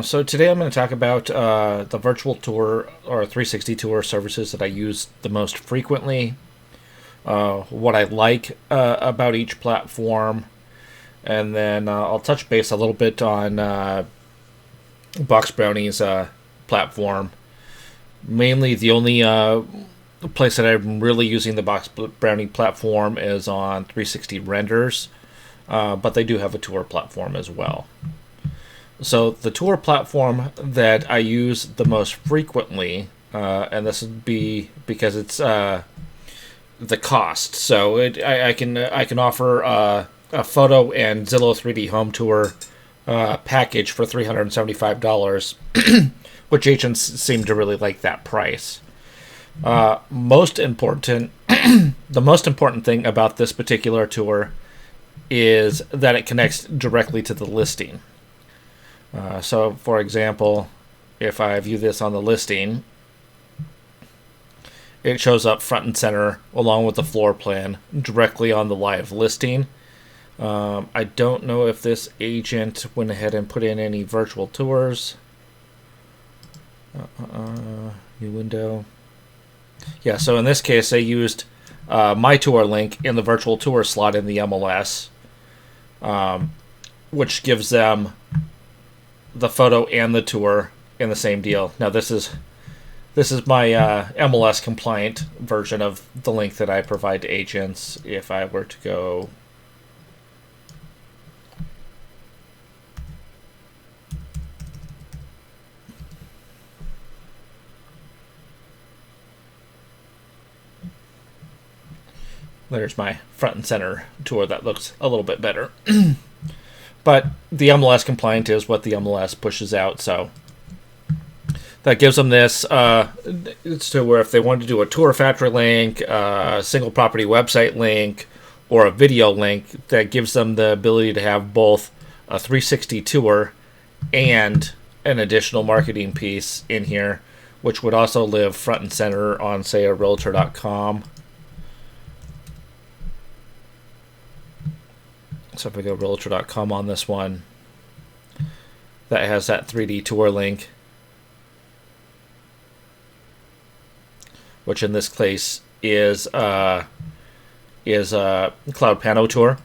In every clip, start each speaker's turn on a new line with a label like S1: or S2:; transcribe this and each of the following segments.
S1: So today I'm going to talk about the virtual tour or 360 tour services that I use the most frequently, what I like about each platform, and then I'll touch base a little bit on Box Brownie's platform. Mainly, the only place that I'm really using the Box Brownie platform is on 360 renders, but they do have a tour platform as well. So the tour platform that I use the most frequently, and this would be because it's the cost. So I can offer a photo and Zillow 3D home tour package for $375, which agents seem to really like that price. Most important, the most important thing about this particular tour is that it connects directly to the listing. So, for example, if I view this on the listing, it shows up front and center along with the floor plan directly on the live listing. I don't know if this agent went ahead and put in any virtual tours. New window. Yeah, so in this case, they used my tour link in the virtual tour slot in the MLS, which gives them the photo and the tour in the same deal. Now this is my MLS compliant version of the link that I provide to agents. If I were to go there's my front and center tour that looks a little bit better. But the MLS compliant is what the MLS pushes out, so that gives them this. It's to where if they want to do a tour factory link, a single property website link, or a video link, that gives them the ability to have both a 360 tour and an additional marketing piece in here, which would also live front and center on, say, a Realtor.com. So if we go Realtor.com on this one, that has that 3D tour link, which in this case is Cloud Pano Tour,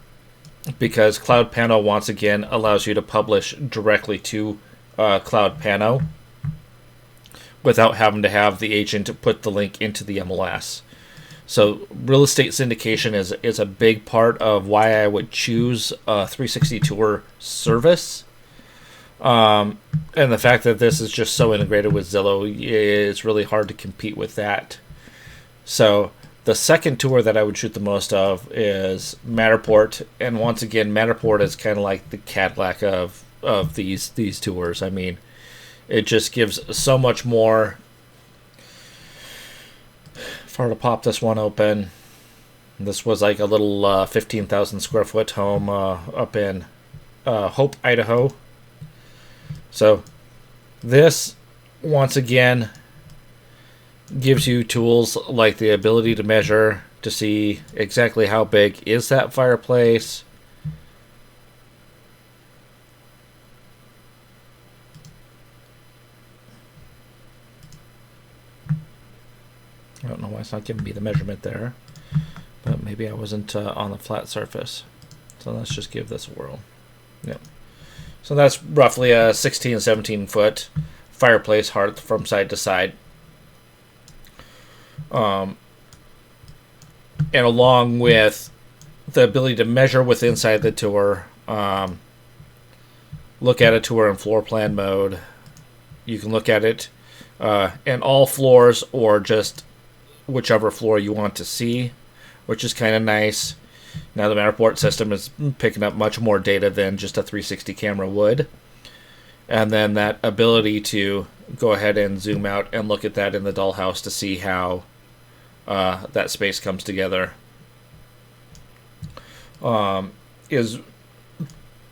S1: because Cloud Pano once again allows you to publish directly to Cloud Pano without having to have the agent put the link into the MLS. So real estate syndication is a big part of why I would choose a 360 tour service. And the fact that this is just so integrated with Zillow, it's really hard to compete with that. So the second tour that I would shoot the most of is Matterport. And once again, Matterport is kind of like the Cadillac of these tours. I mean, it just gives so much more. To pop this one open. This was like a little 15,000 square foot home up in Hope, Idaho. So this, once again, gives you tools like the ability to measure to see exactly how big is that fireplace. I don't know why it's not giving me the measurement there, but maybe I wasn't on the flat surface. So let's just give this a whirl. Yep. So that's roughly a 16, 17 foot fireplace hearth from side to side. And along with the ability to measure with inside the tour, look at a tour in floor plan mode. You can look at it in all floors or just whichever floor you want to see, which is kind of nice. Now the Matterport system is picking up much more data than just a 360 camera would. And then that ability to go ahead and zoom out and look at that in the dollhouse to see how that space comes together is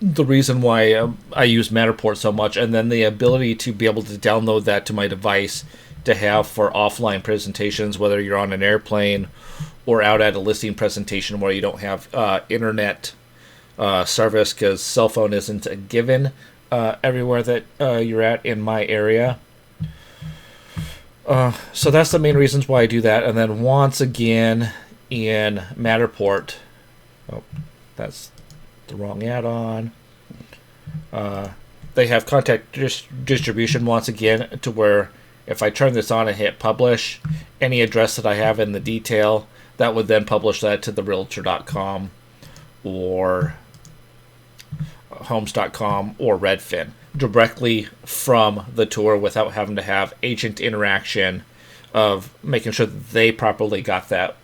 S1: the reason why I use Matterport so much. And then the ability to be able to download that to my device to have for offline presentations, whether you're on an airplane or out at a listing presentation where you don't have internet service, because cell phone isn't a given, everywhere that you're at in my area. So that's the main reasons why I do that. And then once again in Matterport, oh, that's the wrong add-on. They have contact distribution once again, to where if I turn this on and hit publish, any address that I have in the detail, that would then publish that to the Realtor.com or Homes.com or Redfin directly from the tour, without having to have agent interaction of making sure that they properly got that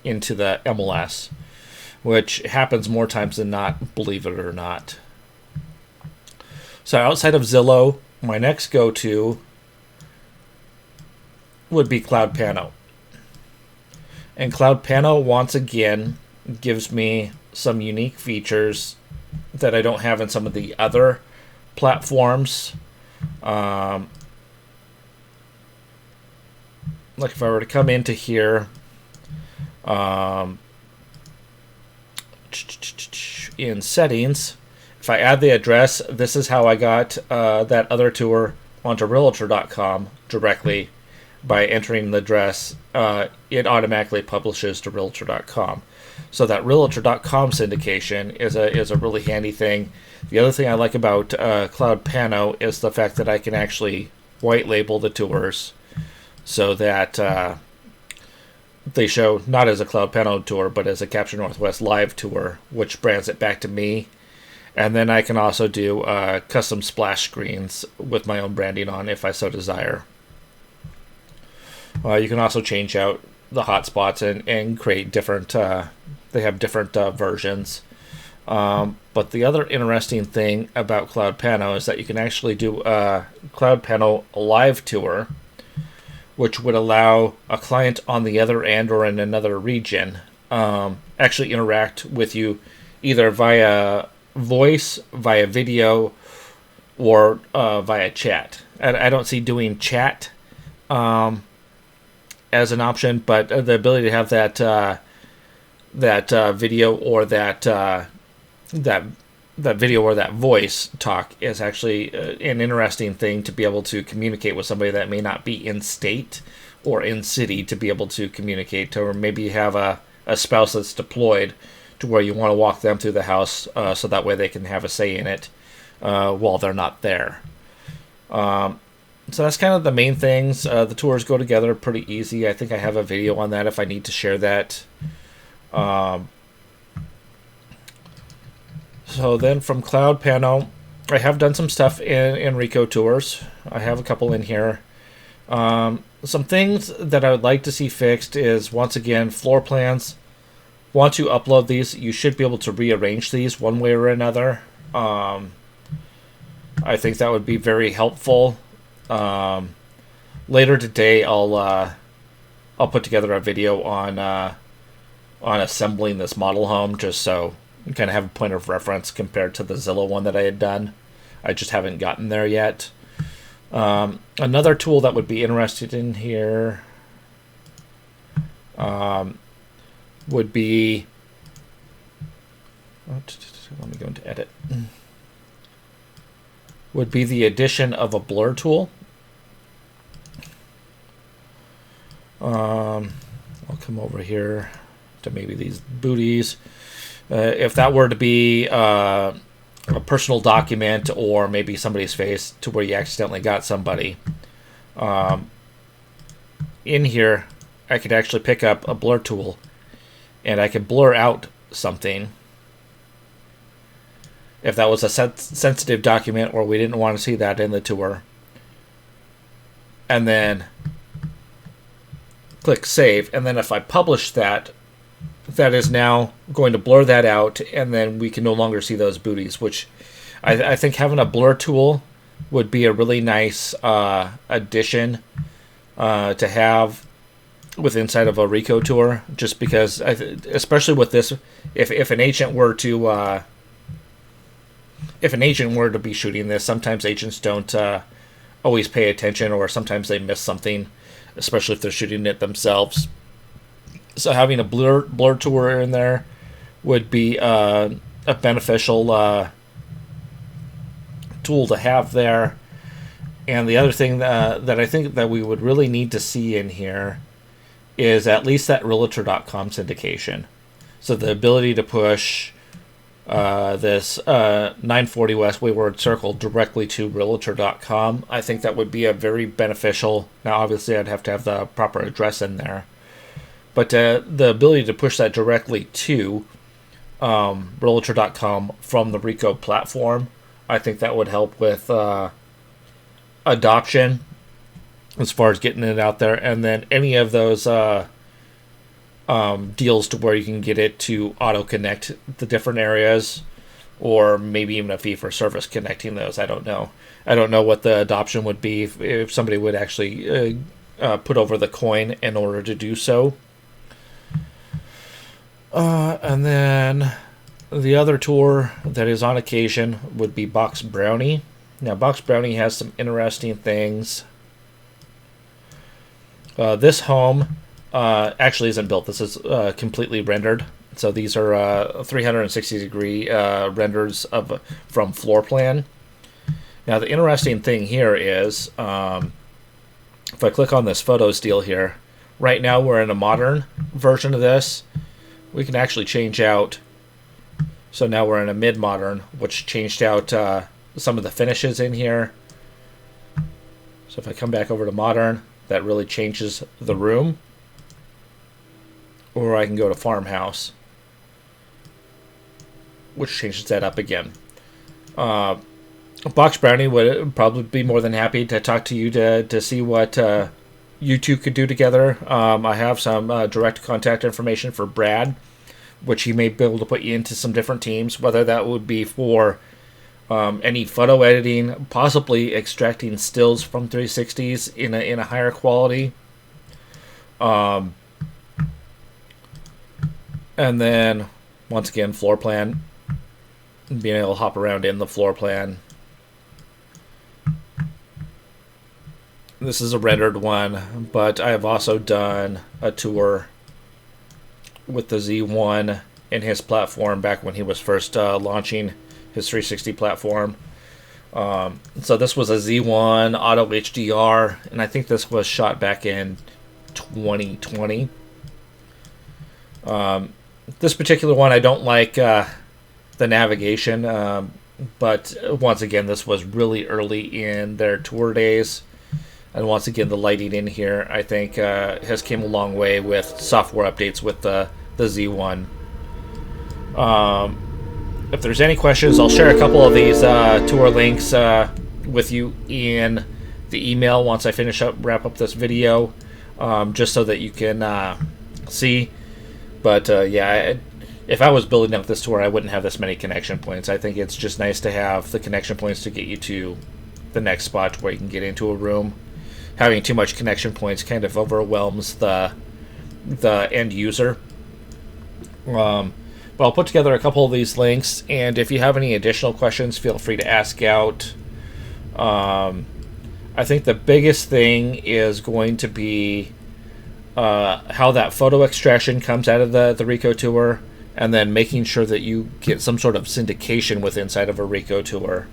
S1: into the MLS, which happens more times than not, believe it or not. So outside of Zillow, my next go-to would be CloudPano. And CloudPano, once again, gives me some unique features that I don't have in some of the other platforms. Like if I were to come into here, in settings, if I add the address, this is how I got that other tour onto Realtor.com directly. By entering the address, it automatically publishes to Realtor.com. So that Realtor.com syndication is a really handy thing. The other thing I like about CloudPano is the fact that I can actually white label the tours so that they show not as a CloudPano tour, but as a Capture Northwest live tour, which brands it back to me. And then I can also do custom splash screens with my own branding on if I so desire. You can also change out the hotspots and create different, they have different versions. But the other interesting thing about CloudPano is that you can actually do a CloudPano live tour, which would allow a client on the other end or in another region actually interact with you either via voice, via video, or via chat. I don't see doing chat as an option, but the ability to have that video or that video or that voice talk is actually an interesting thing to be able to communicate with somebody that may not be in state or in city, to be able to communicate to, or maybe you have a spouse that's deployed to where you want to walk them through the house so that way they can have a say in it while they're not there. So that's kind of the main things. The tours go together pretty easy. I think I have a video on that if I need to share that. So then from CloudPano, I have done some stuff in Rico Tours. I have a couple in here. Some things that I would like to see fixed is, once again, floor plans. Once you upload these, you should be able to rearrange these one way or another. I think that would be very helpful. Later today, I'll put together a video on assembling this model home, just so you kind of have a point of reference compared to the Zillow one that I had done. I just haven't gotten there yet. Another tool that would be interested in here would be, let me go into edit, would be the addition of a blur tool. I'll come over here to maybe these booties. If that were to be a personal document, or maybe somebody's face to where you accidentally got somebody, in here I could actually pick up a blur tool and I could blur out something if that was a sensitive document or we didn't want to see that in the tour, and then click save. And then if I publish that, that is now going to blur that out, and then we can no longer see those booties, which I think having a blur tool would be a really nice addition to have with inside of a Rico tour, just because, especially with this, if an agent were to be shooting this, sometimes agents don't always pay attention, or sometimes they miss something, especially if they're shooting it themselves. So having a blur tour in there would be a beneficial tool to have there. And the other thing that I think that we would really need to see in here is at least that Realtor.com syndication. So the ability to push this 940 West Wayward Circle directly to Realtor.com. I think that would be a very beneficial. Now, obviously, I'd have to have the proper address in there. But the ability to push that directly to Realtor.com from the Ricoh platform, I think that would help with adoption as far as getting it out there. And then any of those deals to where you can get it to auto-connect the different areas, or maybe even a fee for service connecting those. I don't know. I don't know what the adoption would be if somebody would actually put over the coin in order to do so. And then the other tour that is on occasion would be Box Brownie. Now, Box Brownie has some interesting things. This home actually isn't built. This is completely rendered. So these are 360-degree renders from floor plan. Now, the interesting thing here is, if I click on this photos deal here, right now we're in a modern version of this. We can actually change out. So now we're in a mid-modern, which changed out some of the finishes in here. So if I come back over to modern, that really changes the room. Or I can go to farmhouse, which changes that up again. Box Brownie would probably be more than happy to talk to you to see what you two could do together. I have some direct contact information for Brad, which he may be able to put you into some different teams, whether that would be for any photo editing, possibly extracting stills from 360s in a higher quality. And then, once again, floor plan. Being able to hop around in the floor plan. This is a rendered one, but I have also done a tour with the Z1 in his platform back when he was first launching his 360 platform. So this was a Z1 Auto HDR, and I think this was shot back in 2020. This particular one, I don't like the navigation, but once again, this was really early in their tour days. And once again, the lighting in here, I think, has came a long way with software updates with the Z1. If there's any questions, I'll share a couple of these tour links with you in the email once I wrap up this video, just so that you can see. But yeah, if I was building up this tour, I wouldn't have this many connection points. I think it's just nice to have the connection points to get you to the next spot where you can get into a room. Having too much connection points kind of overwhelms the end user. But I'll put together a couple of these links, and if you have any additional questions, feel free to ask out. I think the biggest thing is going to be how that photo extraction comes out of the Ricoh tour, and then making sure that you get some sort of syndication with inside of a Ricoh tour.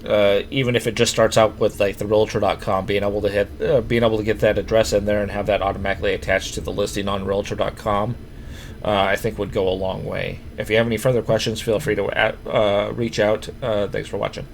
S1: Even if it just starts out with like the Realtor.com, being able to get that address in there and have that automatically attached to the listing on Realtor.com, I think would go a long way. If you have any further questions, feel free to reach out. Thanks for watching.